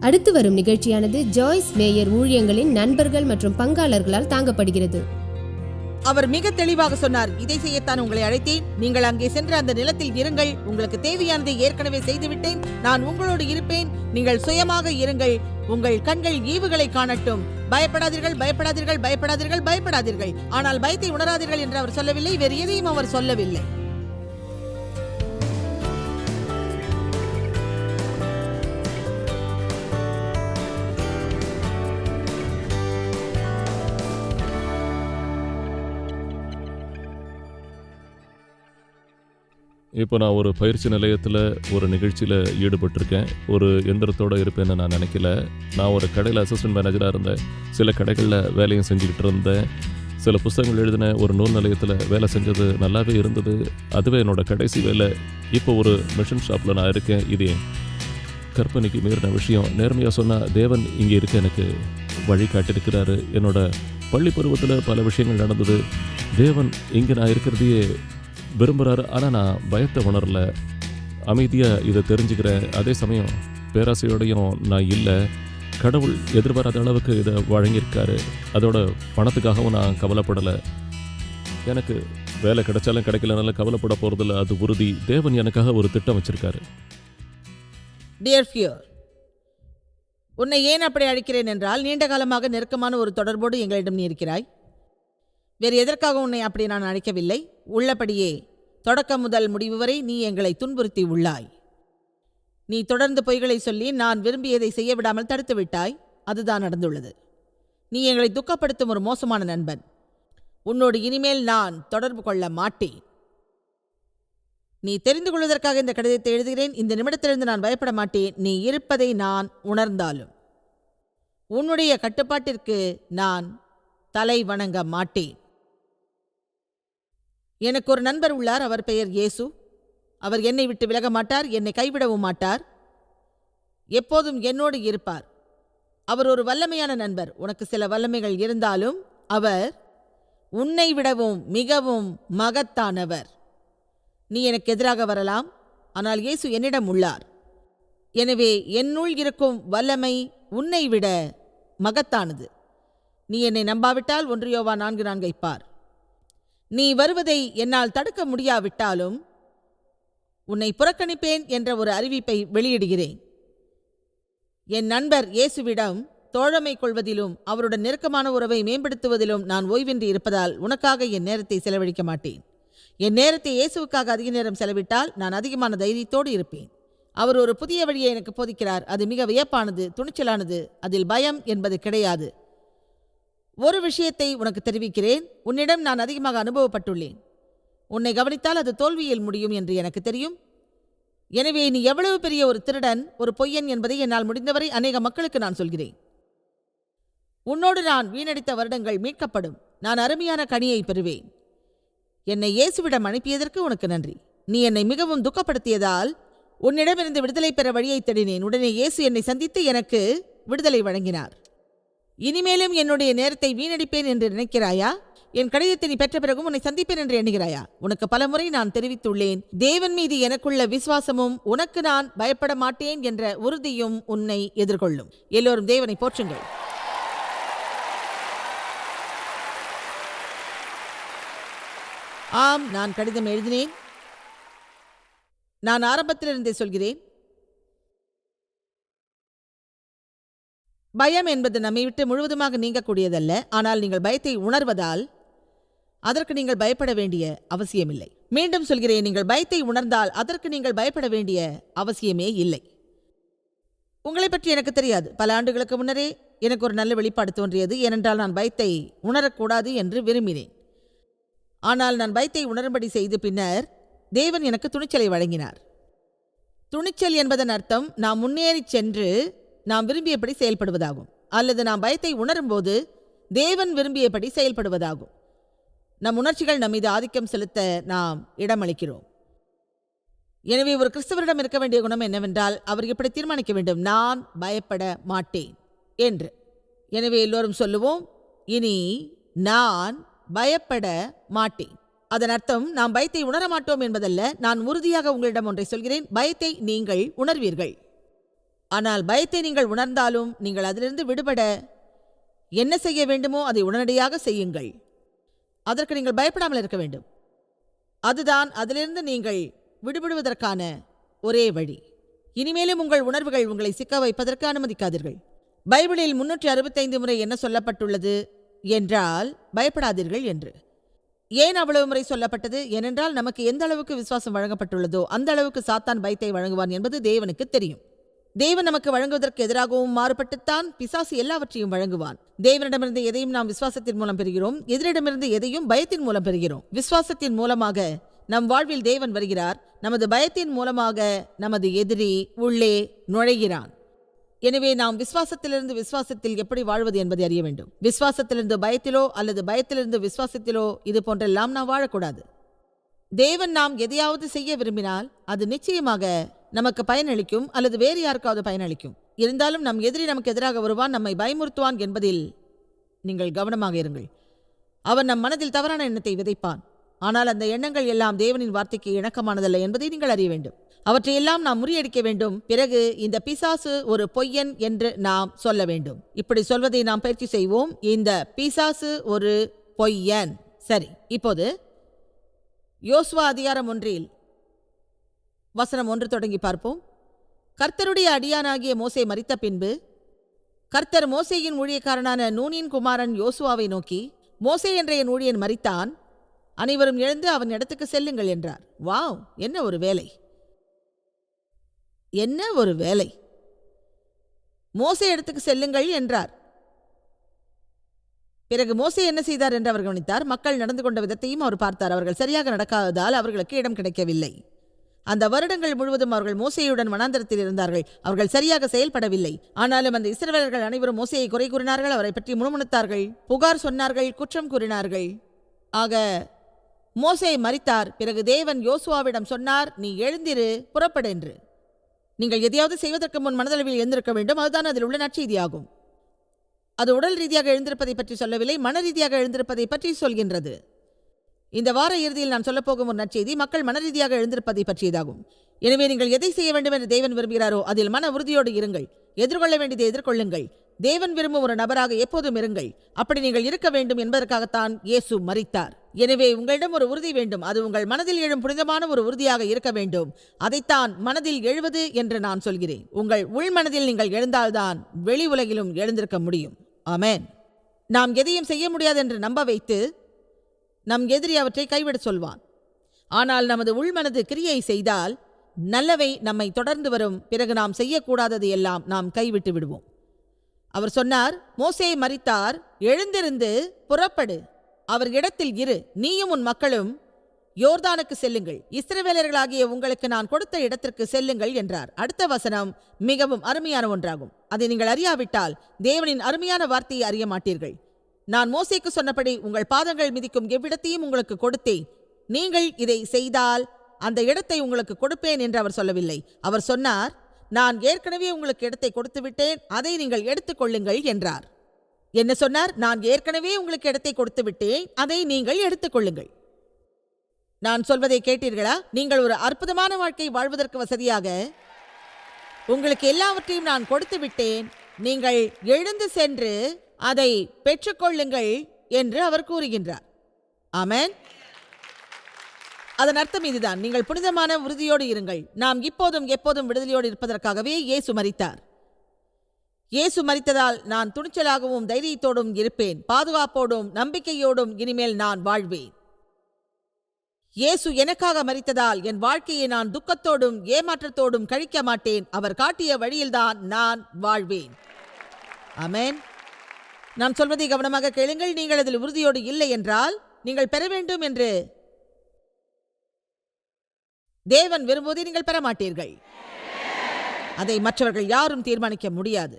அடுத்து வரும் நிகழ்ச்சியானது ஜாய்ஸ் மேயர் ஊழியங்களின் நண்பர்கள் மற்றும் பங்காளர்களால் தாங்கப்படுகிறது. அவர் மிக தெளிவாக சொன்னார், இதை செய்யத்தான் உங்களை அழைத்தேன். நீங்கள் அங்கே சென்று அந்த நிலத்தில் இருங்கள். உங்களுக்கு தேவையானதை ஏற்கனவே செய்துவிட்டேன். நான் உங்களோடு இருப்பேன். நீங்கள் சுயமாக இருங்கள். உங்கள் கண்கள் ஈவுகளை காணட்டும். பயப்படாதீர்கள், பயப்படாதீர்கள், பயப்படாதீர்கள், பயப்படாதீர்கள். ஆனால் பயத்தை உணராதீர்கள் என்று அவர் சொல்லவில்லை. வேறு எதையும் அவர் சொல்லவில்லை. இப்போ நான் ஒரு பயிற்சி நிலையத்தில் ஒரு நிகழ்ச்சியில் ஈடுபட்டிருக்கேன். ஒரு எந்திரத்தோடு இருப்பேன்னு நான் நினைக்கல. நான் ஒரு கடையில் அசிஸ்டன்ட் மேனேஜராக இருந்தேன். சில கடைகளில் வேலையும் செஞ்சுக்கிட்டு இருந்தேன். சில புத்தகங்கள் எழுதின ஒரு நூல் நிலையத்தில் வேலை செஞ்சது நல்லாவே இருந்தது. அதுவே என்னோடய கடைசி வேலை. இப்போ ஒரு மிஷின் ஷாப்பில் நான் இருக்கேன். இது என் கற்பனைக்கு மீறின விஷயம். நேர்மையாக சொன்னால் தேவன் இங்கே இருக்க எனக்கு வழி காட்டியிருக்கிறாரு. என்னோடய பள்ளி பருவத்தில் பல விஷயங்கள் நடந்தது. தேவன் இங்கே நான் இருக்கிறதையே விரும்புகிறாரு. ஆனால் நான் பயத்தை உணரல. அமைதியாக இதை தெரிஞ்சுக்கிறேன். அதே சமயம் பேராசையோடையும் நான் இல்லை. கடவுள் எதிர்பாராத அளவுக்கு இதை வழங்கியிருக்காரு. அதோட பணத்துக்காகவும் நான் கவலைப்படலை. எனக்கு வேலை கிடைச்சாலும் கிடைக்கலனாலும் கவலைப்பட போகிறதில்ல, அது உறுதி. தேவன் எனக்காக ஒரு திட்டம் வச்சிருக்காரு. டியர் ஃபியர், உன்னை ஏன் அப்படி அழைக்கிறேன் என்றால், நீண்ட காலமாக நெருக்கமான ஒரு தொடர்போடு எங்களிடம் நீ இருக்கிறாய். வேறு எதற்காக உன்னை அப்படி நான் அழைக்கவில்லை. உள்ளபடியே தொடக்கம் முதல் முடிவு வரை நீ எங்களை துன்புறுத்தி உள்ளாய். நீ தொடர்ந்து பொய்களை சொல்லி நான் விரும்பியதை செய்ய விடாமல் தடுத்து விட்டாய். அதுதான் நடந்துள்ளது. நீ எங்களை துக்கப்படுத்தும் ஒரு மோசமான நண்பன். உன்னோடு இனிமேல் நான் தொடர்பு கொள்ள மாட்டேன். நீ தெரிந்து கொள்வதற்காக இந்த கடிதத்தை எழுதுகிறேன். இந்த நிமிடத்திலிருந்து நான் பயப்பட மாட்டேன். நீ இருப்பதை நான் உணர்ந்தாலும் உன்னுடைய கட்டுப்பாட்டிற்கு நான் தலை வணங்க மாட்டேன். எனக்கு ஒரு நண்பர் உள்ளார். அவர் பெயர் இயேசு. அவர் என்னை விட்டு விலக மாட்டார். என்னை கைவிடவும் மாட்டார். எப்போதும் என்னோடு இருப்பார். அவர் ஒரு வல்லமையான நண்பர். உனக்கு சில வல்லமைகள் இருந்தாலும் அவர் உன்னை விடவும் மிகவும் மகத்தானவர். நீ எனக்கு எதிராக வரலாம், ஆனால் இயேசு என்னிடம் உள்ளார். எனவே என்னுள் இருக்கும் வல்லமை உன்னை விட மகத்தானது. நீ என்னை நம்பாவிட்டால் 1 யோவான் 4:4 பார். நீ வருவதை என்னால் தடுக்க முடியாவிட்டாலும் உன்னை புறக்கணிப்பேன் என்ற ஒரு அறிவிப்பை வெளியிடுகிறேன். என் நண்பர் இயேசுவிடம் தோழமை கொள்வதிலும் அவருடன் நெருக்கமான உறவை மேம்படுத்துவதிலும் நான் ஓய்வின்றி இருப்பதால் உனக்காக என் நேரத்தை செலவழிக்க மாட்டேன். என் நேரத்தை இயேசுவுக்காக அதிக நேரம் செலவிட்டால் நான் அதிகமான தைரியத்தோடு இருப்பேன். அவர் ஒரு புதிய வழியை எனக்கு போதிக்கிறார். அது மிக வியப்பானது, துணிச்சலானது. அதில் பயம் என்பது கிடையாது. ஒரு விஷயத்தை உனக்கு தெரிவிக்கிறேன். உன்னிடம் நான் அதிகமாக அனுபவப்பட்டுள்ளேன். உன்னை கவனித்தால் அது தோல்வியில் முடியும் என்று எனக்கு தெரியும். எனவே நீ எவ்வளவு பெரிய ஒரு திருடன், ஒரு பொய்யன் என்பதை என்னால் முடிந்தவரை அநேக மக்களுக்கு நான் சொல்கிறேன். உன்னோடு நான் வீணடித்த வருடங்கள் மீட்கப்படும். நான் அருமையான கனியை பெறுவேன். என்னை இயேசுவிடம் அனுப்பியதற்கு உனக்கு நன்றி. நீ என்னை மிகவும் துக்கப்படுத்தியதால் உன்னிடமிருந்து விடுதலை பெற வழியை தேடினேன். உடனே இயேசு என்னை சந்தித்து எனக்கு விடுதலை வழங்கினார். இனிமேலும் என்னுடைய நேரத்தை வீணடிப்பேன் என்று நினைக்கிறாயா? என் கடிதத்தை நீ பெற்ற பிறகும் உன்னை சந்திப்பேன் என்று எண்ணுகிறாயா? உனக்கு பலமுறை நான் தெரிவித்துள்ளேன். தேவன் மீது எனக்குள்ள விசுவாசமும் உனக்கு நான் பயப்பட மாட்டேன் என்ற உறுதியும் உன்னை எதிர்கொள்ளும். எல்லோரும் தேவனை போற்றுங்கள். ஆம், நான் கடிதம் எழுதினேன். நான் ஆரம்பத்திலிருந்தே சொல்கிறேன், பயம் என்பது நம்மை விட்டு முழுவதுமாக நீங்கக்கூடியதல்ல. ஆனால் நீங்கள் பயத்தை உணர்வதால் அதற்கு நீங்கள் பயப்பட வேண்டிய அவசியமில்லை. மீண்டும் சொல்கிறேன், நீங்கள் பயத்தை உணர்ந்தால் அதற்கு நீங்கள் பயப்பட வேண்டிய அவசியமே இல்லை. உங்களை பற்றி எனக்கு தெரியாது. பல ஆண்டுகளுக்கு முன்னரே எனக்கு ஒரு நல்ல வெளிப்பாடு தோன்றியது. ஏனென்றால் நான் பயத்தை உணரக்கூடாது என்று விரும்பினேன். ஆனால் நான் பயத்தை உணரும்படி செய்து பின்னர் தேவன் எனக்கு துணிச்சலை வழங்கினார். துணிச்சல் என்பதன் அர்த்தம் நாம் முன்னேறி சென்று நாம் விரும்பியபடி செயல்படுவதாகும். அல்லது நாம் பயத்தை உணரும்போது தேவன் விரும்பியபடி செயல்படுவதாகும். நம் உணர்ச்சிகள் நம்மீது ஆதிக்கம் செலுத்த நாம் இடமளிக்கிறோம். எனவே ஒரு கிறிஸ்தவரிடம் இருக்க வேண்டிய குணம் என்னவென்றால், அவர் இப்படி தீர்மானிக்க வேண்டும், நான் பயப்பட மாட்டேன் என்று. எனவே எல்லோரும் சொல்லுவோம், இனி நான் பயப்பட மாட்டேன். அதன் அர்த்தம் நாம் பயத்தை உணர மாட்டோம் என்பதல்ல. நான் உறுதியாக உங்களிடம் ஒன்றை சொல்கிறேன், பயத்தை நீங்கள் உணர்வீர்கள். ஆனால் பயத்தை நீங்கள் உணர்ந்தாலும் நீங்கள் அதிலிருந்து விடுபட என்ன செய்ய வேண்டுமோ அதை உடனடியாக செய்யுங்கள். அதற்கு நீங்கள் பயப்படாமல் இருக்க வேண்டும். அதுதான் அதிலிருந்து நீங்கள் விடுபடுவதற்கான ஒரே வழி. இனிமேலும் உங்கள் உணர்வுகள் உங்களை சிக்க வைப்பதற்கு அனுமதிக்காதீர்கள். பைபிளில் 365 முறை என்ன சொல்லப்பட்டுள்ளது என்றால் பயப்படாதீர்கள் என்று. ஏன் அவ்வளவு முறை சொல்லப்பட்டது? ஏனென்றால் நமக்கு எந்த அளவுக்கு விசுவாசம் வழங்கப்பட்டுள்ளதோ அந்த அளவுக்கு சாத்தான் பயத்தை வழங்குவான் என்பது தேவனுக்கு தெரியும். தேவன் நமக்கு வழங்குவதற்கு எதிராகவும் மாறுபட்டுத்தான் பிசாசு எல்லாவற்றையும் வழங்குவான். தேவனிடமிருந்து எதையும் நாம் விசுவாசத்தின் மூலம் பெறுகிறோம், எதிரிடமிருந்து எதையும் பயத்தின் மூலம் பெறுகிறோம். விசுவாசத்தின் மூலமாக நம் வாழ்வில் தேவன் வருகிறார், நமது பயத்தின் மூலமாக நமது எதிரி உள்ளே நுழைகிறான். எனவே நாம் விசுவாசத்திலிருந்து விசுவாசத்தில் எப்படி வாழ்வது என்பதை அறிய வேண்டும். விசுவாசத்திலிருந்து பயத்திலோ அல்லது பயத்திலிருந்து விசுவாசத்திலோ இது போன்றெல்லாம் நாம் வாழக்கூடாது. தேவன் நாம் எதையாவது செய்ய விரும்பினால் அது நிச்சயமாக நமக்கு பயனளிக்கும் அல்லது வேறு யாருக்காவது பயனளிக்கும். இருந்தாலும் நம் எதிரி நமக்கு எதிராக வருவான், நம்மை பயமுறுத்துவான் என்பதில் நீங்கள் கவனமாக இருங்கள். அவன் நம் மனதில் தவறான எண்ணத்தை விதைப்பான். ஆனால் அந்த எண்ணங்கள் எல்லாம் தேவனின் வார்த்தைக்கு இணக்கமானதல்ல என்பதை நீங்கள் அறிய வேண்டும். அவற்றையெல்லாம் நாம் முறியடிக்க வேண்டும். பிறகு இந்த பிசாசு ஒரு பொய்யன் என்று நாம் சொல்ல வேண்டும். இப்படி சொல்வதை நாம் பயிற்சி செய்வோம். இந்த பிசாசு ஒரு பொய்யன். சரி, இப்போது யோசுவா அதிகாரம் 1 வசனம் 1 தொடங்கி பார்ப்போம். கர்த்தருடைய அடியானாகிய மோசே மரித்த பின்பு கர்த்தர் மோசேயின் ஊழியக்காரனான நூனின் குமாரன் யோசுவாவை நோக்கி, மோசே என்ற என் ஊழியன் மரித்தான், அனைவரும் எழுந்து அவன் இடத்துக்கு செல்லுங்கள் என்றார். வாவ், என்ன ஒரு வேலை! என்ன ஒரு வேலை! மோசே இடத்துக்கு செல்லுங்கள் என்றார். பிறகு மோசே என்ன செய்தார் என்று அவர் கவனித்தார். மக்கள் நடந்து கொண்ட விதத்தையும் அவர் பார்த்தார். அவர்கள் சரியாக நடக்காததால் அவர்களுக்கு இடம் கிடைக்கவில்லை. அந்த வருடங்கள் முழுவதும் அவர்கள் மோசேயுடன் வனாந்தரத்தில் இருந்தார்கள். அவர்கள் சரியாக செயல்படவில்லை. ஆனாலும் அந்த இஸ்ரவேலர்கள் அனைவரும் மோசேயை குறை கூறினார்கள், அவரை பற்றி முணுமுணுத்தார்கள், புகார் சொன்னார்கள், குற்றம் கூறினார்கள். ஆக மோசே மரித்தார். பிறகு தேவன் யோசுவாவிடம் சொன்னார், நீ எழுந்திரு, புறப்படு என்று. நீங்கள் எதையாவது செய்வதற்கு முன் மனதளவில் எழுந்திருக்க வேண்டும். அதுதான் அதில் உள்ள நற்செய்தியாகும். அது உடல் ரீதியாக எழுந்திருப்பதை பற்றி சொல்லவில்லை, மன ரீதியாக எழுந்திருப்பதை பற்றி சொல்கின்றது. இந்த வார இறுதியில் நான் சொல்லப்போகும் ஒரு நற்செய்தி மக்கள் மன ரீதியாக எழுந்திருப்பதை பற்றியதாகும். எனவே நீங்கள் எதை செய்ய வேண்டும் என்று தேவன் விரும்புகிறாரோ அதில் மன உறுதியோடு இருங்கள். எதிர்கொள்ள வேண்டியதை எதிர்கொள்ளுங்கள். தேவன் விரும்பும் ஒரு நபராக எப்போதும் இருங்கள். அப்படி நீங்கள் இருக்க வேண்டும் என்பதற்காகத்தான் இயேசு மரித்தார். எனவே உங்களிடம் ஒரு உறுதி வேண்டும். அது உங்கள் மனதில் எழும் புனிதமான ஒரு உறுதியாக இருக்க வேண்டும். அதைத்தான் மனதில் எழுவது என்று நான் சொல்கிறேன். உங்கள் உள்மனதில் நீங்கள் எழுந்தால்தான் வெளி உலகிலும் எழுந்திருக்க முடியும். ஆமென். நாம் எதையும் செய்ய முடியாது என்று நம்ப வைத்து நம் எதிரி அவற்றை கைவிட சொல்வான். ஆனால் நமது உள்மனது கிரியை செய்தால் நல்லவை நம்மை தொடர்ந்து வரும். பிறகு நாம் செய்யக்கூடாதது எல்லாம் நாம் கைவிட்டு விடுவோம். அவர் சொன்னார், மோசே மரித்தார், எழுந்திருந்து புறப்படு, அவர் இடத்தில் இரு, நீயும் உன் மக்களும் யோர்தானுக்கு செல்லுங்கள், இஸ்ரவேலர்களாகிய உங்களுக்கு நான் கொடுத்த இடத்திற்கு செல்லுங்கள் என்றார். அடுத்த வசனம் மிகவும் அருமையான ஒன்றாகும். அதை நீங்கள் அறியாவிட்டால் தேவனின் அருமையான வார்த்தையை அறிய மாட்டீர்கள். நான் மோசேக்கு சொன்னபடி உங்கள் பாதங்கள் மிதிக்கும் எவ்விடத்தையும் உங்களுக்கு கொடுத்தேன். நீங்கள் இதை செய்தால் அந்த இடத்தை உங்களுக்கு கொடுப்பேன் என்று அவர் சொல்லவில்லை. அவர் சொன்னார், நான் ஏற்கனவே உங்களுக்கு இடத்தை கொடுத்து விட்டேன், அதை நீங்கள் எடுத்துக்கொள்ளுங்கள் என்றார். என்ன சொன்னார்? நான் ஏற்கனவே உங்களுக்கு இடத்தை கொடுத்து விட்டேன், அதை நீங்கள் எடுத்துக்கொள்ளுங்கள். நான் சொல்வதை கேட்டீர்களா? நீங்கள் ஒரு அற்புதமான வாழ்க்கை வாழ்வதற்கு வசதியாக உங்களுக்கு எல்லாவற்றையும் நான் கொடுத்து விட்டேன், நீங்கள் எழுந்து சென்று அதை பெற்றுக்கொள்ளுங்கள் என்று அவர் கூறுகின்றார். ஆமென். அதன் அர்த்தம் இதுதான், நீங்கள் புனிதமான உறுதியோடு இருங்கள். நாம் இப்போதும் எப்போதும் விடுதலையோடு இருப்பதற்காகவே இயேசு மரித்தார். இயேசு மரித்ததால் நான் துணிச்சலாகவும் தைரியத்தோடும் இருப்பேன், பாதுகாப்போடும் நம்பிக்கையோடும் இனிமேல் நான் வாழ்வேன். இயேசு எனக்காக மரித்ததால் என் வாழ்க்கையை நான் துக்கத்தோடும் ஏமாற்றத்தோடும் கழிக்க மாட்டேன். அவர் காட்டிய வழியில்தான் நான் வாழ்வேன். ஆமென். நான் சொல்வதை கவனமாக கேளுங்கள். நீங்கள் அதில் உறுதியோடு இல்லை என்றால் நீங்கள் பெற வேண்டும் என்று தேவன் விரும்புவதை நீங்கள் பெற மாட்டீர்கள். அதை மற்றவர்கள் யாரும் தீர்மானிக்க முடியாது.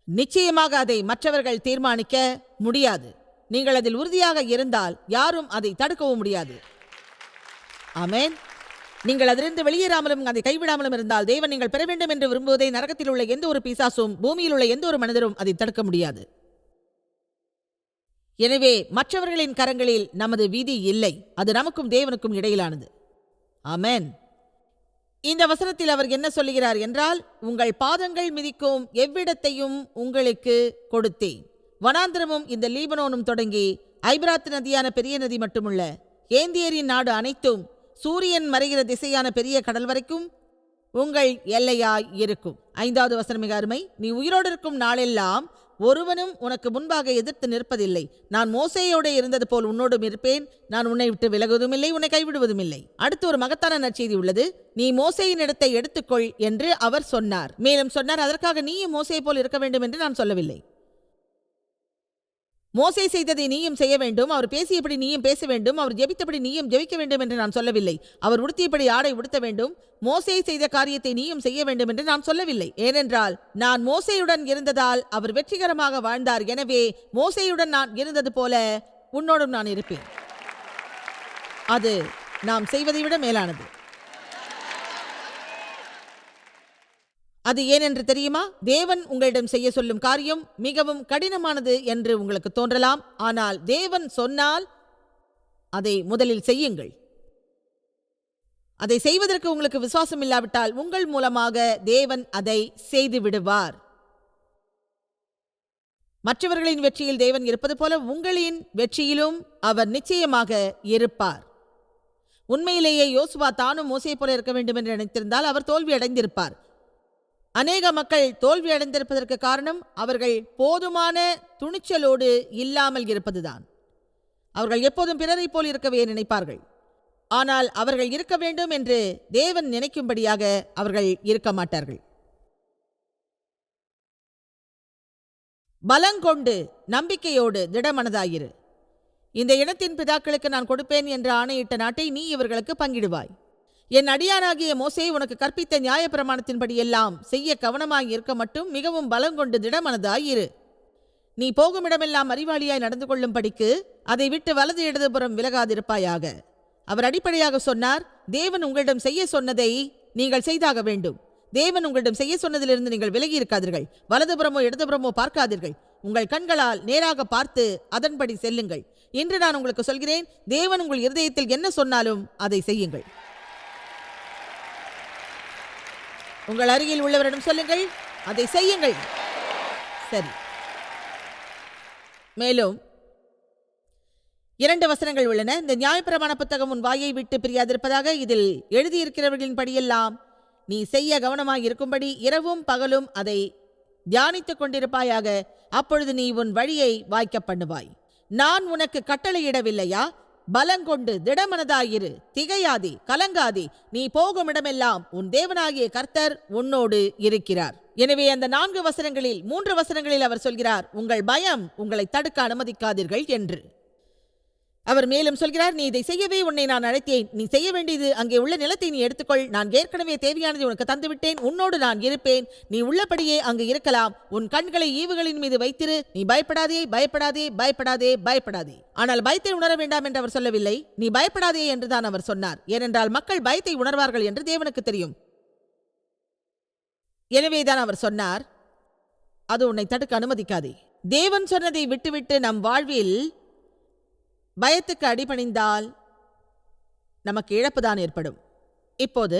நிச்சயமாக அதை மற்றவர்கள் தீர்மானிக்க முடியாது. நீங்கள் அதில் உறுதியாக இருந்தால் யாரும் அதை தடுக்கவும் முடியாது. ஆமென். நீங்கள் அதிலிருந்து வெளியேறாமலும் அதை கைவிடாமலும் இருந்தால் தேவன் நீங்கள் பெற வேண்டும் என்று விரும்புவதை நரகத்தில் உள்ள எந்த ஒரு பிசாசும் பூமியில் உள்ள எந்த ஒரு மனிதரும் அதை தடுக்க முடியாது. எனவே மற்றவர்களின் கரங்களில் நமது விதி இல்லை. அது நமக்கும் தேவனுக்கும் இடையிலானது. ஆமென். இந்த வசனத்தில் அவர் என்ன சொல்லுகிறார் என்றால், உங்கள் பாதங்கள் மிதிக்கும் எவ்விடத்தையும் உங்களுக்கு கொடுத்தேன். வனாந்திரமும் இந்த லீபனோனும் தொடங்கி ஐபிராத்து நதியான பெரிய நதி மட்டுமுள்ள ஏந்தியரின் நாடு அனைத்தும் சூரியன் மறைகிற திசையான பெரிய கடல் வரைக்கும் உங்கள் எல்லையாய் இருக்கும். 5வது வசனம் மிக அருமை. நீ உயிரோடு இருக்கும் நாளெல்லாம் ஒருவனும் உனக்கு முன்பாக எதிர்த்து நிற்பதில்லை. நான் மோசேயோடு இருந்தது போல் உன்னோடும் இருப்பேன். நான் உன்னை விட்டு விலகுவதும் இல்லை, உன்னை கைவிடுவதும் இல்லை. அடுத்து ஒரு மகத்தான நற்செய்தி உள்ளது. நீ மோசேயின் இடத்தை எடுத்துக்கொள் என்று அவர் சொன்னார். மேலும் சொன்னார், அதற்காக நீயும் மோசே போல் இருக்க வேண்டும் என்று நான் சொல்லவில்லை. மோசே செய்ததை நீயும் செய்ய வேண்டும், அவர் பேசியபடி நீயும் பேச வேண்டும், அவர் ஜெபித்தபடி நீயும் ஜெபிக்க வேண்டும் என்று நான் சொல்லவில்லை. அவர் உடுத்தியபடி ஆடை உடுத்த வேண்டும், மோசே செய்த காரியத்தை நீயும் செய்ய வேண்டும் என்று நான் சொல்லவில்லை. ஏனென்றால் நான் மோசேயுடன் இருந்ததால் அவர் வெற்றிகரமாக வாழ்ந்தார். எனவே மோசேயுடன் நான் இருந்தது போல உன்னோடும் நான் இருப்பேன். அது நாம் செய்வதை விட மேலானது. அது ஏனென்று தெரியுமா? தேவன் உங்களிடம் செய்ய சொல்லும் காரியம் மிகவும் கடினமானது என்று உங்களுக்கு தோன்றலாம். ஆனால் தேவன் சொன்னால் அதை முதலில் செய்யுங்கள். அதை செய்வதற்கு உங்களுக்கு விசுவாசம் இல்லாவிட்டால் உங்கள் மூலமாக தேவன் அதை செய்து விடுவார். மற்றவர்களின் வெற்றியில் தேவன் இருப்பது போல உங்களின் வெற்றியிலும் அவர் நிச்சயமாக இருப்பார். உண்மையிலேயே யோசுவா தானும் மோசே போல இருக்க வேண்டும் என்று நினைத்திருந்தால் அவர் தோல்வி அடைந்திருப்பார். அநேக மக்கள் தோல்வி அடைந்திருப்பதற்கு காரணம் அவர்கள் போதுமான துணிச்சலோடு இல்லாமல் இருப்பதுதான். அவர்கள் எப்போதும் பிறரை போல் இருக்கவே நினைப்பார்கள். ஆனால் அவர்கள் இருக்க வேண்டும் என்று தேவன் நினைக்கும்படியாக அவர்கள் இருக்க மாட்டார்கள். பலங்கொண்டு நம்பிக்கையோடு திடமனதாயிரு. இந்த இனத்தின் பிதாக்களுக்கு நான் கொடுப்பேன் என்று ஆணையிட்ட நாட்டை நீ இவர்களுக்கு பங்கிடுவாய். என் அடியானாகிய மோசே உனக்கு கற்பித்த நியாயப்பிரமாணத்தின்படி எல்லாம் செய்ய கவனமாய் இருக்க மட்டும் மிகவும் பலங்கொண்டு திடமனதாயிரு. நீ போகுமிடமெல்லாம் அறிவாளியாய் நடந்து கொள்ளும்படிக்கு அதை விட்டு வலது இடதுபுறம் விலகாதிருப்பாயாக. அவர் அடிப்படையாக சொன்னார், தேவன் உங்களிடம் செய்ய சொன்னதை நீங்கள் செய்தாக வேண்டும். தேவன் உங்களிடம் செய்ய சொன்னதிலிருந்து நீங்கள் விலகி இருக்காதீர்கள். வலதுபுறமோ இடதுபுறமோ பார்க்காதீர்கள். உங்கள் கண்களால் நேராக பார்த்து அதன்படி செல்லுங்கள். இன்று நான் உங்களுக்கு சொல்கிறேன், தேவன் உங்கள் இருதயத்தில் என்ன சொன்னாலும் அதை செய்யுங்கள். உங்கள் அருகில் உள்ளவரிடம் சொல்லுங்கள், அதை செய்யுங்கள். சரி. மேலும் 2 வசனங்கள் உள்ளன. இந்த நியாயப்பிரமாண புத்தகம் உன் வாயை விட்டு பிரியாதிருப்பதாக. இதில் எழுதியிருக்கிறவர்களின் படியெல்லாம் நீ செய்ய கவனமாக இருக்கும்படி இரவும் பகலும் அதை தியானித்துக் கொண்டிருப்பாயாக. அப்பொழுது நீ உன் வழியை வாய்க்க பண்ணுவாய். நான் உனக்கு கட்டளையிடவில்லையா? பலங்கொண்டு திடமனதாயிரு, திகையாதே, கலங்காதே. நீ போகும் இடமெல்லாம் உன் தேவனாகிய கர்த்தர் உன்னோடு இருக்கிறார். எனவே அந்த 4 வசனங்களில் 3 வசனங்களில் அவர் சொல்கிறார், உங்கள் பயம் உங்களை தடுக்க அனுமதிக்காதீர்கள் என்று. அவர் மேலும் சொல்கிறார், நீ இதை செய்யவே உன்னை நான் அழைத்தேன். நீ செய்ய வேண்டியது அங்கே உள்ள நிலத்தை நீ எடுத்துக்கொள். நான் ஏற்கனவே தேவையானதை உனக்கு தந்துவிட்டேன். உன்னோடு நான் இருப்பேன். நீ உள்ளபடியே அங்கு இருக்கலாம். உன் கண்களை ஈவுகளின் மீது வைத்திரு. நீ பயப்படாதே, பயப்படாதே, பயப்படாதே, பயப்படாதே. ஆனால் பயத்தை உணர வேண்டாம் என்று அவர் சொல்லவில்லை. நீ பயப்படாதே என்றுதான் அவர் சொன்னார். ஏனென்றால் மக்கள் பயத்தை உணர்வார்கள் என்று தேவனுக்கு தெரியும். எனவேதான் அவர் சொன்னார், அது உன்னை தடுக்க அனுமதிக்காதே. தேவன் சொன்னதை விட்டுவிட்டு நம் வாழ்வில் பயத்துக்கு அடிபணிந்தால் நமக்கு இழப்புதான் ஏற்படும். இப்போது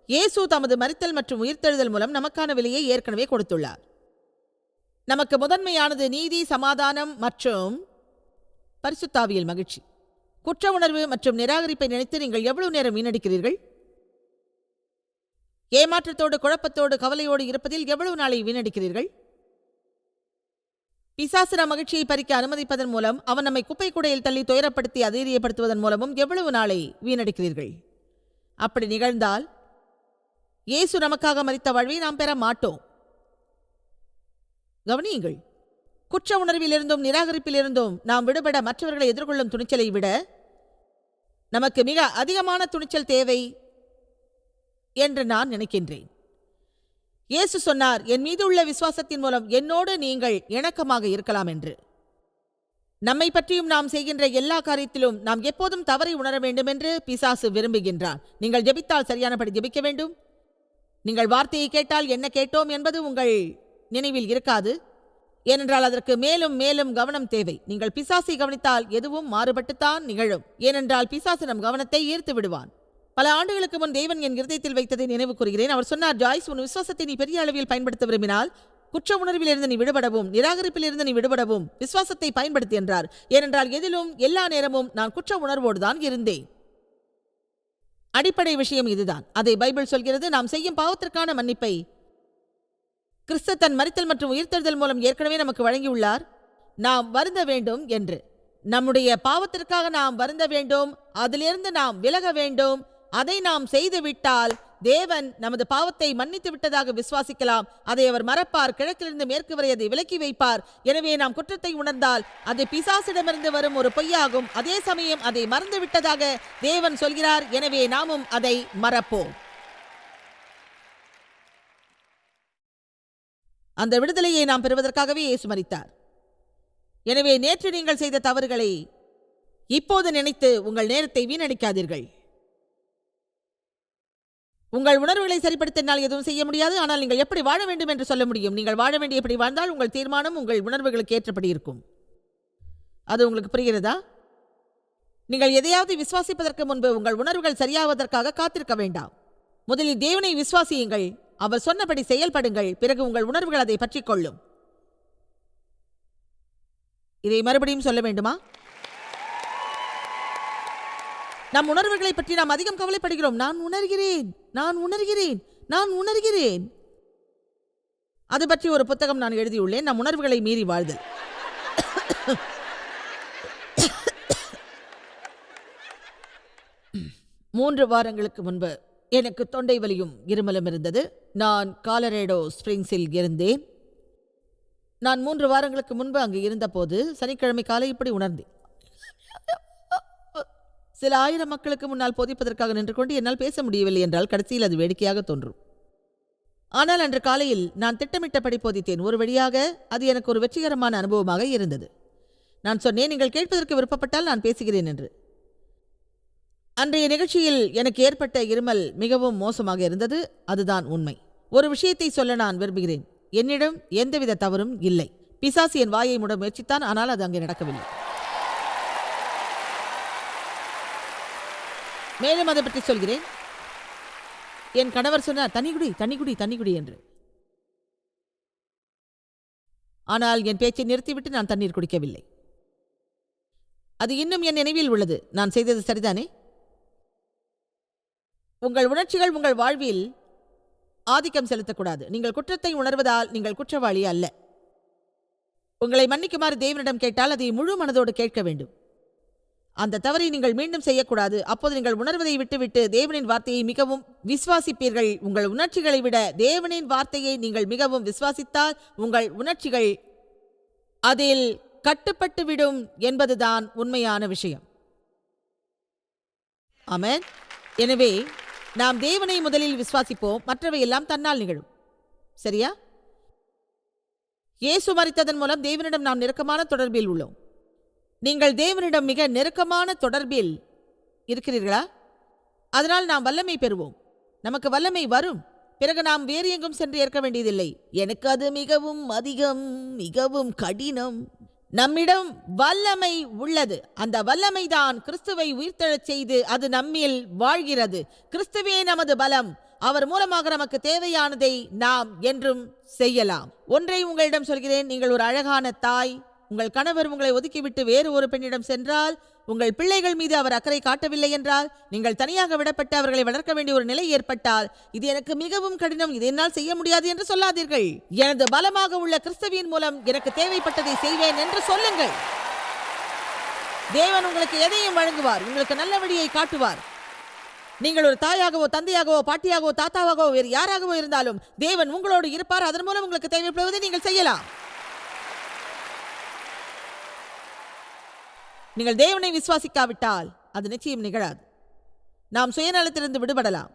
இயேசு தமது மரித்தல் மற்றும் உயிர்த்தெழுதல் மூலம் நமக்கான விலையை ஏற்கனவே கொடுத்துள்ளார். நமக்கு முதன்மையானது நீதி, சமாதானம் மற்றும் பரிசுத்தாவியில் மகிழ்ச்சி. குற்ற உணர்வு மற்றும் நிராகரிப்பை நினைத்து நீங்கள் எவ்வளவு நேரம் வீணடிக்கிறீர்கள்? ஏமாற்றத்தோடு, குழப்பத்தோடு, கவலையோடு இருப்பதில் எவ்வளவு நாளை வீணடிக்கிறீர்கள்? பிசாசு நம் மகிழ்ச்சியை பறிக்க அனுமதிப்பதன் மூலம் அவன் நம்மை குப்பை கூடையில் தள்ளி துயரப்படுத்தி அதீரியப்படுத்துவதன் மூலமும் எவ்வளவு நாளை வீணடிக்கிறீர்கள்? அப்படி நிகழ்ந்தால் இயேசு நமக்காக மரித்த வாழ்வை நாம் பெற மாட்டோம். கவனியுங்கள், குற்ற உணர்விலிருந்தும் நிராகரிப்பிலிருந்தும் நாம் விடுபட மற்றவர்களை எதிர்கொள்ளும் துணிச்சலை விட நமக்கு மிக அதிகமான துணிச்சல் தேவை என்று நான் நினைக்கின்றேன். இயேசு சொன்னார், என் மீது உள்ள விசுவாசத்தின் மூலம் என்னோடு நீங்கள் இணக்கமாக இருக்கலாம் என்று. நம்மை பற்றியும் நாம் செய்கின்ற எல்லா காரியத்திலும் நாம் எப்போதும் தவறை உணர வேண்டும் என்று பிசாசு விரும்புகின்றான். நீங்கள் ஜெபித்தால் சரியானபடி ஜெபிக்க வேண்டும். நீங்கள் வார்த்தையை கேட்டால் என்ன கேட்டோம் என்பது உங்கள் நினைவில் இருக்காது. ஏனென்றால் அதற்கு மேலும் மேலும் கவனம் தேவை. நீங்கள் பிசாசை கவனித்தால் எதுவும் மாறுபட்டுத்தான் நிகழும். ஏனென்றால் பிசாசு நம் கவனத்தை ஈர்த்து விடுவான். பல ஆண்டுகளுக்கு முன் தேவன் என் இருதயத்தில் வைத்ததை நினைவு கூறுகிறேன். அவர் சொன்னார், ஜாய்ஸ், உன் விசுவாசத்தை நீ பெரிய அளவில் பயன்படுத்த விரும்பினால் குற்ற உணர்விலிருந்து நீ விடுபடவும் நிராகரிப்பிலிருந்து நீ விடுபடவும் விசுவாசத்தை பயன்படுத்தி என்றார். ஏனென்றால் எதிலும் எல்லா நேரமும் நான் குற்ற உணர்வோடுதான் இருந்தேன். அடிப்படை விஷயம் இதுதான். அதை பைபிள் சொல்கிறது. நாம் செய்யும் பாவத்திற்கான மன்னிப்பை கிறிஸ்து தன் மரித்தல் மற்றும் உயிர்த்தெழுதல் மூலம் ஏற்கனவே நமக்கு வழங்கியுள்ளார். நாம் வருந்த வேண்டும் என்று. நம்முடைய பாவத்திற்காக நாம் வருந்த வேண்டும், அதிலிருந்து நாம் விலக வேண்டும். அதை நாம் செய்துவிட்டால் தேவன் நமது பாவத்தை மன்னித்து விட்டதாக விசுவாசிக்கலாம். அதை அவர் மறப்பார். கிழக்கிலிருந்து மேற்கு வரை அதை விலக்கி வைப்பார். எனவே நாம் குற்றத்தை உணர்ந்தால் அது பிசாசிடமிருந்து வரும் ஒரு பொய்யாகும். அதே சமயம் அதை மறந்து விட்டதாக தேவன் சொல்கிறார். எனவே நாமும் அதை மறப்போம். அந்த விடுதலையை நாம் பெறுவதற்காகவே இயேசு மரித்தார். எனவே நேற்று நீங்கள் செய்த தவறுகளை இப்போது நினைத்து உங்கள் நேரத்தை வீணடிக்காதீர்கள். உங்கள் உணர்வுகளை சரிப்படுத்தினால் எதுவும் செய்ய முடியாது. ஆனால் நீங்கள் எப்படி வாழ வேண்டும் என்று சொல்ல முடியும். நீங்கள் வாழ வேண்டிய எப்படி வாழ்ந்தால் உங்கள் தீர்மானம் உங்கள் உணர்வுகளுக்கு ஏற்றபடி இருக்கும். அது உங்களுக்கு புரிகிறதா? நீங்கள் எதையாவது விசுவாசிப்பதற்கு முன்பு உங்கள் உணர்வுகள் சரியாவதற்காக காத்திருக்க வேண்டாம். முதலில் தேவனை விசுவாசியுங்கள். அவர் சொன்னபடி செயல்படுங்கள். பிறகு உங்கள் உணர்வுகள் அதை பற்றிக் கொள்ளும். இதை மறுபடியும் சொல்ல வேண்டுமா? நம் உணர்வுகளை பற்றி நாம் அதிகம் கவலைப்படுகிறோம். நான் உணர்கிறேன், நான் உணர்கிறேன், நான் உணர்கிறேன். அது பற்றி ஒரு புத்தகம் நான் எழுதியுள்ளேன். நம் உணர்வுகளை மீறி வாழ்தல். 3 வாரங்களுக்கு முன்பு எனக்கு தொண்டை வலியும் இருமலும் இருந்தது. நான் காலரேடோ ஸ்பிரிங்ஸில் இருந்தேன். நான் 3 வாரங்களுக்கு முன்பு அங்கு இருந்தபோது சனிக்கிழமை காலை இப்படி உணர்ந்தேன். சில ஆயிரம் மக்களுக்கு முன்னால் போதிப்பதற்காக நின்று கொண்டு என்னால் பேச முடியவில்லை என்றால் கடைசியில் அது வேடிக்கையாக தோன்றும். ஆனால் அன்று காலையில் நான் திட்டமிட்டபடி போதித்தேன். ஒரு வழியாக அது எனக்கு ஒரு வெற்றிகரமான அனுபவமாக இருந்தது. நான் சொன்னேன், நீங்கள் கேட்பதற்கு விருப்பப்பட்டால் நான் பேசுகிறேன் என்று. அன்றைய நிகழ்ச்சியில் எனக்கு ஏற்பட்ட இருமல் மிகவும் மோசமாக இருந்தது. அதுதான் உண்மை. ஒரு விஷயத்தை சொல்ல நான் விரும்புகிறேன். என்னிடம் எந்தவித தவறும் இல்லை. பிசாசு என் வாயை மூட முயற்சித்தான். ஆனால் அது அங்கே நடக்கவில்லை. மேலும் அதை பற்றி சொல்கிறேன். என் கணவர் சொன்னார், தண்ணிக்குடி தண்ணிக்குடி தண்ணிக்குடி என்று. ஆனால் என் பேச்சை நிறுத்திவிட்டு நான் தண்ணீர் குடிக்கவில்லை. அது இன்னும் என் நினைவில் உள்ளது. நான் செய்தது சரிதானே? உங்கள் உணர்ச்சிகள் உங்கள் வாழ்வில் ஆதிக்கம் செலுத்தக்கூடாது. நீங்கள் குற்றத்தை உணர்வதால் நீங்கள் குற்றவாளி அல்ல. உங்களை மன்னிக்குமாறு தேவனிடம் கேட்டால் அதை முழு மனதோடு கேட்க வேண்டும். அந்த தவறை நீங்கள் மீண்டும் செய்யக்கூடாது. அப்போது நீங்கள் உணர்வதை விட்டுவிட்டு தேவனின் வார்த்தையை மிகவும் விசுவாசிப்பீர்கள். உங்கள் உணர்ச்சிகளை விட தேவனின் வார்த்தையை நீங்கள் மிகவும் விசுவாசித்தால் உங்கள் உணர்ச்சிகள் அதில் கட்டுப்பட்டு விடும் என்பதுதான் உண்மையான விஷயம். ஆமென். எனவே நாம் தேவனை முதலில் விசுவாசிப்போம். மற்றவையெல்லாம் தன்னால் நிகழும். சரியா? இயேசு மரித்ததன் மூலம் தேவனிடம் நாம் நெருக்கமான தொடர்பில் உள்ளோம். நீங்கள் தேவனிடம் மிக நெருக்கமான தொடர்பில் இருக்கிறீர்களா? அதனால் நாம் வல்லமை பெறுவோம். நமக்கு வல்லமை வரும். பிறகு நாம் வேறு எங்கும் சென்று ஏற்க வேண்டியதில்லை. எனக்கு அது மிகவும் கடினம். நம்மிடம் வல்லமை உள்ளது. அந்த வல்லமை தான் கிறிஸ்துவை உயிர்த்தெழச் செய்து அது நம்மில் வாழ்கிறது. கிறிஸ்துவே நமது பலம். அவர் மூலமாக நமக்கு தேவையானதை நாம் என்றும் செய்யலாம். ஒன்றை உங்களிடம் சொல்கிறேன். நீங்கள் ஒரு அழகான தாய். உங்கள் கணவர் உங்களை ஒதுக்கிவிட்டு வேறு ஒரு பெண்ணிடம் சென்றால், உங்கள் பிள்ளைகள் மீது அவர் அக்கறை காட்டவில்லை என்றால், நீங்கள் தனியாக விடப்பட்டு அவர்களை வளர்க்க வேண்டிய ஒரு நிலை ஏற்பட்டால், இது எனக்கு மிகவும் கடினம், இது என்னால் செய்ய முடியாது என்று சொல்லாதீர்கள். எனது பலமாக உள்ள கிறிஸ்துவின் மூலம் எனக்கு தேவைப்பட்டதை செய்வேன் என்று சொல்லுங்கள். தேவன் உங்களுக்கு எதையும் வழங்குவார். உங்களுக்கு நல்ல வழியை காட்டுவார். நீங்கள் ஒரு தாயாகவோ தந்தையாகவோ பாட்டியாகவோ தாத்தாவாகவோ வேறு யாராகவோ இருந்தாலும் தேவன் உங்களோடு இருப்பார். அதன் மூலம் உங்களுக்கு தேவைப்படுவதை நீங்கள் செய்யலாம். நீங்கள் தேவனை விசுவாசிக்காவிட்டால் அது நிச்சயம் நிகழாது. நாம் சுயநலத்திலிருந்து விடுபடலாம்.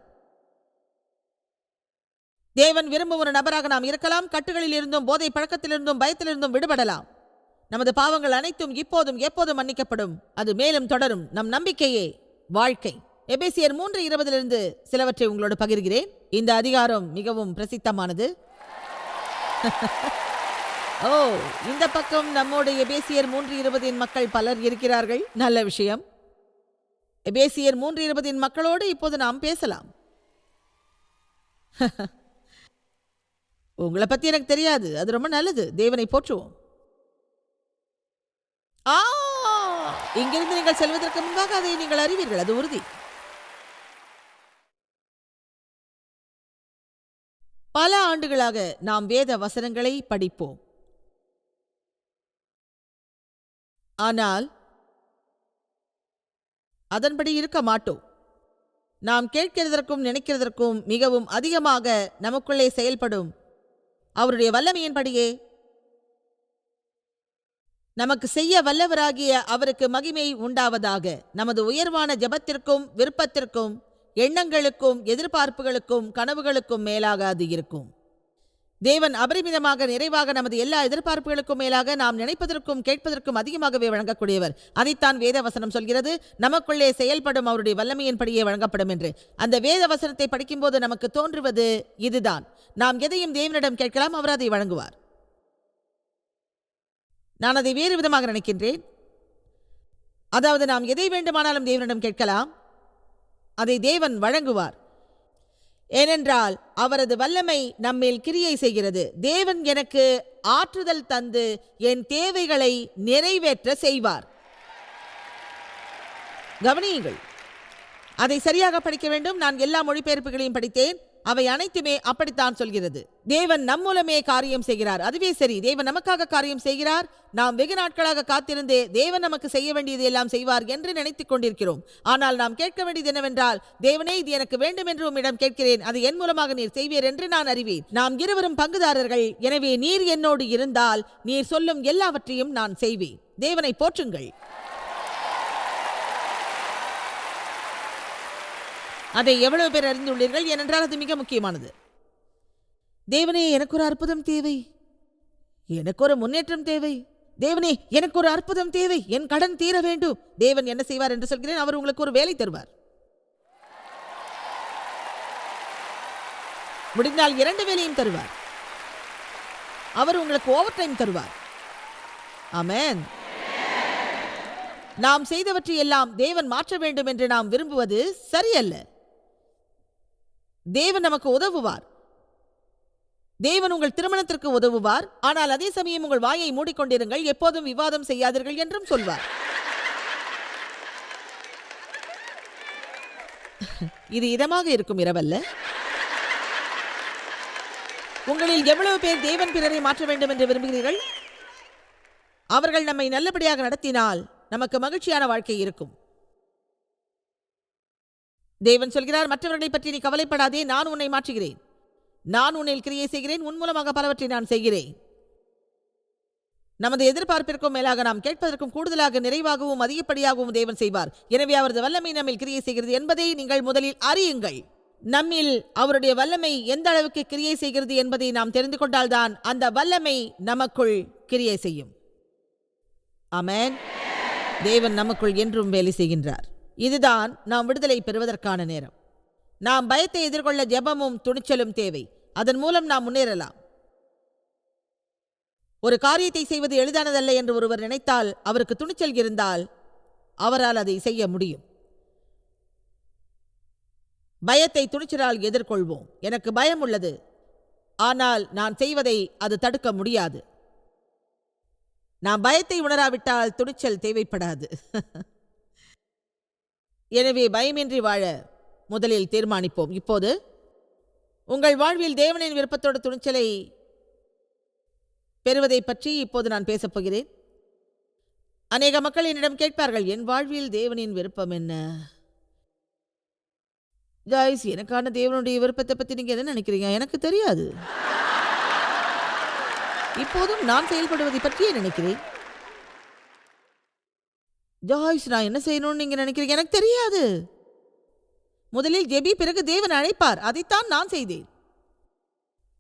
தேவன் விரும்பும் ஒரு நபராக நாம் இருக்கலாம். கட்டுகளில் இருந்தும் போதை பழக்கத்திலிருந்தும் பயத்திலிருந்தும் விடுபடலாம். நமது பாவங்கள் அனைத்தும் இப்போதும் எப்போதும் மன்னிக்கப்படும். அது மேலும் தொடரும். நம் நம்பிக்கையே வாழ்க்கை. எபேசியர் 3:20 சிலவற்றை உங்களோடு பகிர்கிறேன். இந்த அதிகாரம் மிகவும் பிரசித்தமானது. இந்த பக்கம் நம்மோடு எபேசியர் 3:20 மக்கள் பலர் இருக்கிறார்கள். நல்ல விஷயம். எபேசியர் 3:20 மக்களோடு இப்போது நாம் பேசலாம். உங்களை பத்தி எனக்கு தெரியாது, அது ரொம்ப நல்லது. தேவனை போற்றுவோம். இங்கிருந்து நீங்கள் செல்வதற்கு முன்பாக அதை நீங்கள் அறிவீர்கள், அது உறுதி. பல ஆண்டுகளாக நாம் வேத வசனங்களை படிப்போம். ஆனால் அதன்படி இருக்க மாட்டோம். நாம் கேட்கிறதற்கும் நினைக்கிறதற்கும் மிகவும் அதிகமாக நமக்குள்ளே செயல்படும் அவருடைய வல்லமையின்படியே நமக்கு செய்ய வல்லவராகிய அவருக்கு மகிமை உண்டாவதாக நமது உயர்வான ஜெபத்திற்கும் விருப்பத்திற்கும் எண்ணங்களுக்கும் எதிர்பார்ப்புகளுக்கும் கனவுகளுக்கும் மேலாக அது இருக்கும். தேவன் அபரிமிதமாக நிறைவாக நமது எல்லா எதிர்பார்ப்புகளுக்கும் மேலாக நாம் நினைப்பதற்கும் கேட்பதற்கும் அதிகமாகவே வழங்கக்கூடியவர். அதைத்தான் வேத வசனம் சொல்கிறது, நமக்குள்ளே செயல்படும் அவருடைய வல்லமையின்படியே வழங்கப்படும் என்று. அந்த வேத வசனத்தை படிக்கும்போது நமக்கு தோன்றுவது இதுதான், நாம் எதையும் தேவனிடம் கேட்கலாம், அவர் அதை வழங்குவார். நான் அதை வேறு விதமாக நினைக்கின்றேன். அதாவது நாம் எதை வேண்டுமானாலும் தேவனிடம் கேட்கலாம், அதை தேவன் வழங்குவார். ஏனென்றால் அவரது வல்லமை நம்மில் கிரியை செய்கிறது. தேவன் எனக்கு ஆற்றுதல் தந்து என் தேவைகளை நிறைவேற்ற செய்வார். கவனியுங்கள், அதை சரியாக படிக்க வேண்டும். நான் எல்லா மொழிபெயர்ப்புகளையும் படித்தேன், அவை அனைத்துமே அப்படித்தான் சொல்கிறது. தேவன் நம் மூலமே காரியம் செய்கிறார். அதுவே சரி, தேவன் நமக்காக காரியம் செய்கிறார். நாம் வெகு நாட்களாக காத்திருந்து தேவன் நமக்கு செய்ய வேண்டியது எல்லாம் செய்வார் என்று நினைத்துக் கொண்டிருக்கிறோம். ஆனால் நாம் கேட்க வேண்டியது என்னவென்றால், தேவனே, இது எனக்கு வேண்டும் என்று உம்மிடம் கேட்கிறேன், அது என் மூலமாக நீர் செய்வீர் என்று நான் அறிவேன். நாம் இருவரும் பங்குதாரர்கள். எனவே நீர் என்னோடு இருந்தால் நீர் சொல்லும் எல்லாவற்றையும் நான் செய்வேன். தேவனை போற்றுங்கள். அதை எவ்வளவு பேர் அறிந்துள்ளீர்கள்? ஏனென்றால் அது மிக முக்கியமானது. தேவனே, எனக்கு ஒரு அற்புதம் தேவை, எனக்கு ஒரு முன்னேற்றம் தேவை. தேவனே, எனக்கு ஒரு அற்புதம் தேவை, என் கடன் தீர வேண்டும். தேவன் என்ன செய்வார் என்று சொல்கிறேன், அவர் உங்களுக்கு ஒரு வேலை தருவார். முடிந்தால் 2 வேலையும் தருவார். அவர் உங்களுக்கு ஓவர் டைம் தருவார். ஆமென். நாம் செய்தவற்றை எல்லாம் தேவன் மாற்ற வேண்டும் என்று நாம் விரும்புவது சரியல்ல. தேவன் நமக்கு உதவுவார். தேவன் உங்கள் திருமணத்திற்கு உதவுவார். ஆனால் அதே சமயம் உங்கள் வாயை மூடிக்கொண்டிருங்கள், எப்போதும் விவாதம் செய்யாதீர்கள் என்றும் சொல்வார். இது இதமாக இருக்கும் இரவல்ல. உங்களில் எவ்வளவு பேர் தேவன் பிறரை மாற்ற வேண்டும் என்று விரும்புகிறீர்கள்? அவர்கள் நம்மை நல்லபடியாக நடத்தினால் நமக்கு மகிழ்ச்சியான வாழ்க்கை இருக்கும். தேவன் சொல்கிறார், மற்றவர்களை பற்றி நீ கவலைப்படாதே, நான் உன்னை மாற்றுகிறேன், நான் உன்னில் கிரியை செய்கிறேன், உன் மூலமாக பலவற்றை நான் செய்கிறேன். நமது எதிர்பார்ப்பிற்கும் மேலாக நாம் கேட்பதற்கும் கூடுதலாக நிறைவாகவும் அதிகப்படியாகவும் தேவன் செய்வார். எனவே அவரது வல்லமை நம்மில் கிரியை செய்கிறது என்பதை நீங்கள் முதலில் அறியுங்கள். நம்மில் அவருடைய வல்லமை எந்த அளவுக்கு கிரியை செய்கிறது என்பதை நாம் தெரிந்து கொண்டால்தான் அந்த வல்லமை நமக்குள் கிரியை செய்யும். ஆமென். தேவன் நமக்குள் என்றும் வேலை செய்கின்றார். இதுதான் நாம் விடுதலை பெறுவதற்கான நேரம். நாம் பயத்தை எதிர்கொள்ள ஜெபமும் துணிச்சலும் தேவை. அதன் மூலம் நாம் முன்னேறலாம். ஒரு காரியத்தை செய்வது எளிதானதல்ல என்று ஒருவர் நினைத்தால், அவருக்கு துணிச்சல் இருந்தால் அவரால் அதை செய்ய முடியும். பயத்தை துணிச்சலால் எதிர்கொள்வோம். எனக்கு பயம் உள்ளது, ஆனால் நான் செய்வதை அது தடுக்க முடியாது. நாம் பயத்தை உணராவிட்டால் துணிச்சல் தேவைப்படாது. எனவே பயமின்றி வாழ முதலில் தீர்மானிப்போம். இப்போது உங்கள் வாழ்வில் தேவனின் விருப்பத்தோடு துணிச்சலை பெறுவதை பற்றி இப்போது நான் பேசப் போகிறேன். அநேக மக்கள் என்னிடம் கேட்பார்கள், என் வாழ்வில் தேவனின் விருப்பம் என்ன? ஜாய்ஸ், எனக்கான தேவனுடைய விருப்பத்தை பற்றி நீங்க என்ன நினைக்கிறீங்க? எனக்கு தெரியாது. இப்போதும் நான் செயல்படுவதை பற்றியே நினைக்கிறேன். ஜாய்ஸ், நான் என்ன செய்யணும்னு நீங்க நினைக்கிறீங்க? எனக்கு தெரியாது. முதலில் ஜெபி, பிறகு தேவன் அழைப்பார். அதைத்தான் நான் செய்தேன்.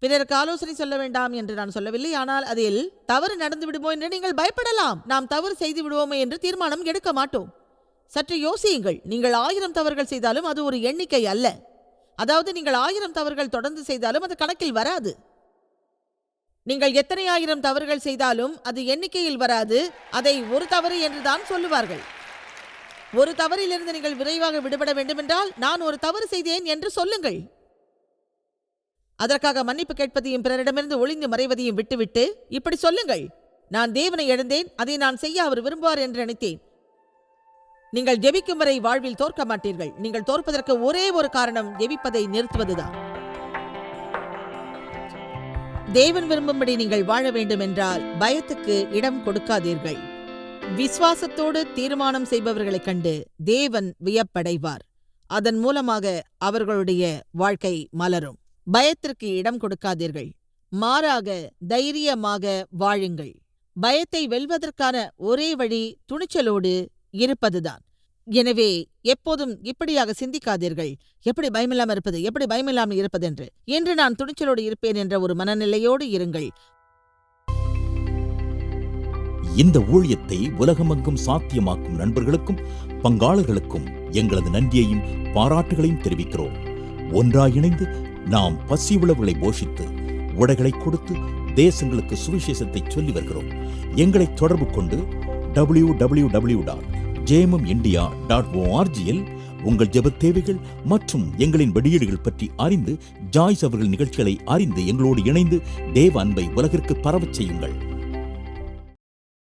பிறருக்கு ஆலோசனை சொல்ல வேண்டாம் என்று நான் சொல்லவில்லை. ஆனால் அதில் தவறு நடந்து விடுமோ என்று நீங்கள் பயப்படலாம். நாம் தவறு செய்து விடுவோமே என்று தீர்மானம் எடுக்க மாட்டோம். சற்று யோசியுங்கள். நீங்கள் 1000 தவறுகள் செய்தாலும் அது ஒரு எண்ணிக்கை அல்ல. அதாவது நீங்கள் 1000 தவறுகள் தொடர்ந்து செய்தாலும் அது கணக்கில் வராது. நீங்கள் எத்தனை 1000 தவறுகள் செய்தாலும் அது எண்ணிக்கையில் வராது. அதை ஒரு தவறு என்றுதான் சொல்லுவார்கள். ஒரு தவறிலிருந்து நீங்கள் விரைவாக விடுபட வேண்டுமென்றால் நான் ஒரு தவறு செய்தேன் என்று சொல்லுங்கள். அதற்காக மன்னிப்பு கேட்பதையும் பிறரிடமிருந்து ஒளிந்து மறைவதையும் விட்டுவிட்டு இப்படி சொல்லுங்கள், நான் தேவனை இழந்தேன், அதை நான் செய்ய அவர் விரும்புவார் என்று நினைத்தேன். நீங்கள் ஜெபிக்கும் வரை வாழ்வில் தோற்க மாட்டீர்கள். நீங்கள் தோற்பதற்கு ஒரே ஒரு காரணம் ஜெபிப்பதை நிறுத்துவதுதான். தேவன் விரும்பும்படி நீங்கள் வாழ வேண்டும் என்றால் பயத்துக்கு இடம் கொடுக்காதீர்கள். விசுவாசத்தோடு தீர்மானம் செய்பவர்களைக் கண்டு தேவன் வியப்படைவார். அதன் மூலமாக அவர்களுடைய வாழ்க்கை மலரும். பயத்திற்கு இடம் கொடுக்காதீர்கள். மாறாக தைரியமாக வாழுங்கள். பயத்தை வெல்வதற்கான ஒரே வழி துணிச்சலோடு இருப்பதுதான். எனவே எப்போதும் இப்படியாக சிந்திக்காதீர்கள், எப்படி பயமில்லாமல் இருப்பது, எப்படி பயமில்லாமல் இருப்பது என்று நான் துணிச்சலோடு இருப்பேன் என்ற ஒரு மனநிலையோடு இருங்கள். இந்த ஊழியத்தை உலகமெங்கும் சாத்தியமாக்கும் நண்பர்களுக்கும் பங்காளர்களுக்கும் எங்களது நன்றியையும் பாராட்டுகளையும் தெரிவிக்கிறோம். ஒன்றாய் இணைந்து நாம் பசி உழவுகளை போஷித்து உடைகளை கொடுத்து தேசங்களுக்கு சுவிசேஷத்தை சொல்லி வருகிறோம். எங்களை தொடர்பு கொண்டு www.jmmindia.org உங்கள் ஜெபத் தேவைகள் மற்றும் எங்களின் வெளியீடுகள் பற்றி அறிந்து ஜாய்ஸ் அவர்கள் நிகழ்ச்சிகளை அறிந்து எங்களோடு இணைந்து தேவ அன்பை உலகிற்கு பரவச் செய்யுங்கள்.